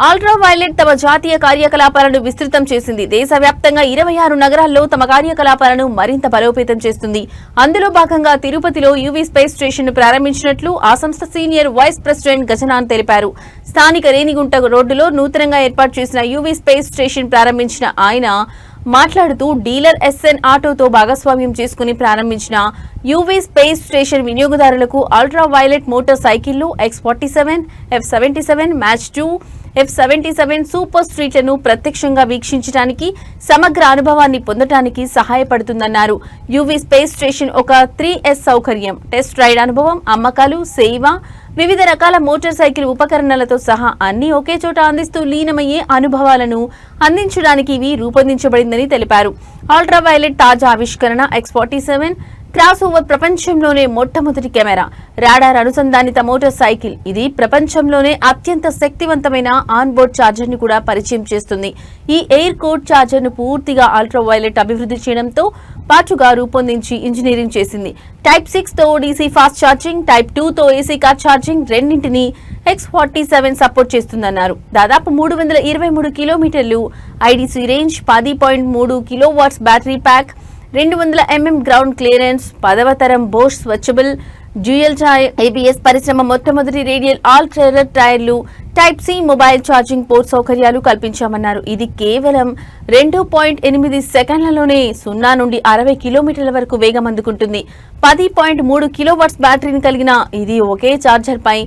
Ultra violet తమ జాతీయ కార్యకలాపాలను విస్తృతం చేసింది. దేశవ్యాప్తంగా 26 నగరాల్లో తమ కార్యకలాపాలను మరింత బలోపేతం చేస్తుంది. అందులో భాగంగా తిరుపతిలో యూవీ స్పేస్ స్టేషన్ ను ప్రారంభించినట్లు ఆ సంస్థ సీనియర్ వైస్ ప్రెసిడెంట్ గజనాన్ తెలిపారు. స్థానిక రేణిగుంట రోడ్డులో నూతనంగా ఏర్పాటు చేసిన యూవీ స్పేస్ స్టేషన్ ప్రారంభించిన ఆయన మాట్లాడుతూ డీలర్ ఎస్ఎన్ ఆటోతో భాగస్వామ్యం చేసుకుని ప్రారంభించిన యూవీ స్పేస్ స్టేషన్ వినియోగదారులకు అల్ట్రా వైలెట్ మోటార్ సైకిళ్లు X47, F77, Mach 2, F77 super స్ట్రీట్లను ప్రత్యక్షంగా వీక్షించడానికి సమగ్ర అనుభవాన్ని పొందడానికి సహాయపడుతుందన్నారు. యూవీ స్పేస్ స్టేషన్ ఒక 3S సౌకర్యం, టెస్ట్ రైడ్ అనుభవం, అమ్మకాలు, సేవ, వివిధ రకాల మోటార్ సైకిల్ ఉపకరణాలతో సహా అన్ని ఒకే చోట అందిస్తూ లీనమయ్యే అనుభవాలను అందించడానికి ఇవి రూపొందించబడిందని తెలిపారు. అల్ట్రా వైలెట్ తాజా ఆవిష్కరణ X47 క్రాస్ ఓవర్ ప్రపంచంలోనే మొట్టమొదటి కెమెరా రాడార్ అనుసంధానిత మోటార్ సైకిల్. ఇది ప్రపంచంలోనే అత్యంత శక్తివంతమైన ఆన్ బోర్డ్ ఛార్జర్ ని కూడా పరిచయం చేస్తుంది. ఈ ఎయిర్ కోడ్ ఛార్జర్ ను పూర్తిగా అల్ట్రా వైలెట్ అభివృద్ధి చేయడంతో పాటుగా రూపొందించి ఇంజనీరింగ్ చేసింది. టైప్ 6 తో డీసీ ఫాస్ట్ ఛార్జింగ్, టైప్ 2 తో ఏసీ కార్ ఛార్జింగ్ రెండింటిని X47 సపోర్ట్ చేస్తుందన్నారు. దాదాపు 323 కిలోమీటర్లు IDC range, 10.3 kilowatts battery pack, 200 mm ground clearance, 10వ తరం Bosch stretchable dual tyre ABS పరిశ్రమ మొట్టమొదటి రేడియల్ ఆల్ ట్రైలర్ టైర్లు, type C mobile charging port సౌకర్యాలు కల్పించామన్నారు. ఇది కేవలం 2.8 సెకండ్లలోనే 0 నుండి 60 కిలోమీటర్ల వరకు వేగం అందుకుంటుంది. 10.3 కిలోవాట్స్ బ్యాటరీని కలిగిన ఇది ఒకే ఛార్జర్ పై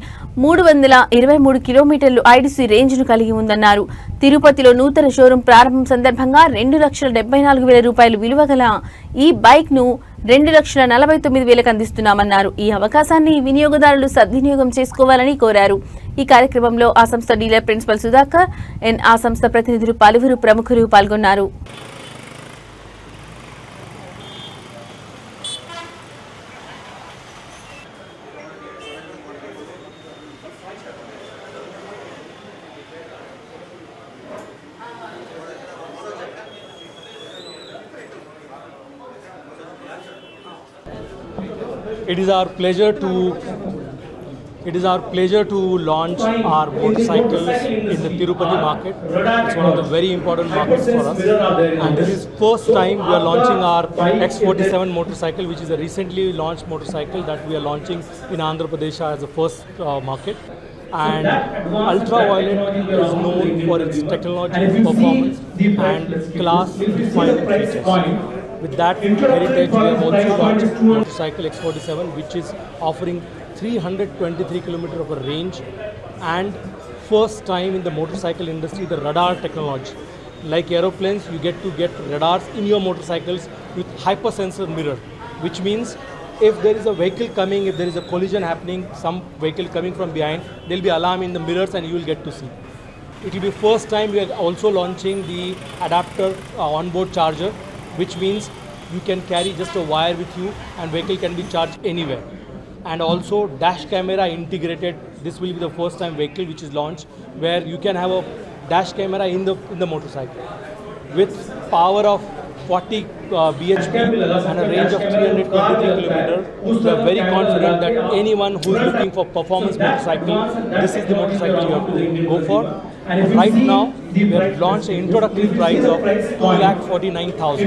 323 కిలోమీటర్లు ఐడీసీ రేంజ్ ను కలిగి ఉందన్నారు. తిరుపతిలో నూతన షోరూం ప్రారంభం సందర్భంగా 2,74,000 రూపాయలు విలువ గల ఈ బైక్ ను 2,49,000 అందిస్తున్నామన్నారు. ఈ అవకాశాన్ని వినియోగదారులు సద్వినియోగం చేసుకోవాలని కోరారు. ఈ కార్యక్రమంలో ఆ సంస్థ డీలర్ ప్రిన్సిపల్ సుధాకర్, ఆ సంస్థ ప్రతినిధులు, పలువురు ప్రముఖులు పాల్గొన్నారు. It is our pleasure to launch our motorcycles in the Tirupati market. It's one of the very important markets for us. And this is first time we are launching our X47 motorcycle, which is a recently launched motorcycle that we are launching in Andhra Pradesh as the first market. And Ultraviolet is known for its technology, performance and class-defining features. With that heritage, we have also launched motorcycle X47, which is offering 323 kilometers of a range, and first time in the motorcycle industry, the radar technology. Like aeroplanes, you get radars in your motorcycles with hypersensor mirror, which means if there is a vehicle coming, if there is a collision happening, some vehicle coming from behind, there will be alarm in the mirrors and you will get to see. It will be first time we are also launching the adapter onboard charger, which means you can carry just a wire with you and vehicle can be charged anywhere. And also dash camera integrated. This will be the first time vehicle which is launched where you can have a dash camera in the motorcycle with power of 40 bhp and a range of 323 kilometers. We are very confident that anyone who is looking for performance motorcycle, this is the motorcycle you have to go for. And right now we have launched an introductory price of 2,49,000,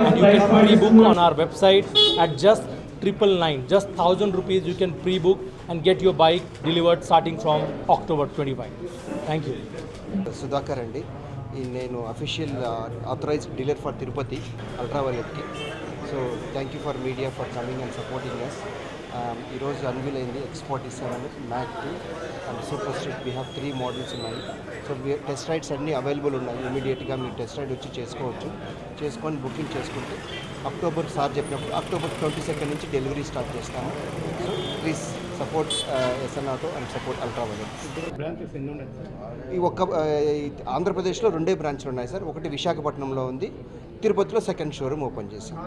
and you can pre-book on our website at just 999, just 1,000 rupees. You can pre-book and get your bike delivered starting from October 25. Thank you. Sudhakar andi, నేను official authorized dealer for Tirupati Ultraviolet ki. So thank you for media for coming and supporting us. ఈరోజు unveil అయింది X47, Mach 2 and super street. We have 3 models ఉన్నాయి. So test rides అన్నీ available ఉన్నాయి. ఇమీడియట్గా మీరు test ride వచ్చి చేసుకొని booking చేసుకుంటే అక్టోబర్ సార్ చెప్పినప్పుడు October 22 నుంచి డెలివరీ స్టార్ట్ చేస్తాము. So please support SN auto and support Ultraviolet. ఈ ఆంధ్రప్రదేశ్లో 2 బ్రాంచ్లు ఉన్నాయి సార్. ఒకటి విశాఖపట్నంలో ఉంది, తిరుపతిలో సెకండ్ షోరూమ్ ఓపెన్ చేశాం.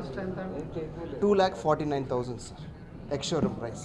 2,49,000 సార్ ఎక్స్ షోరూమ్ ప్రైస్.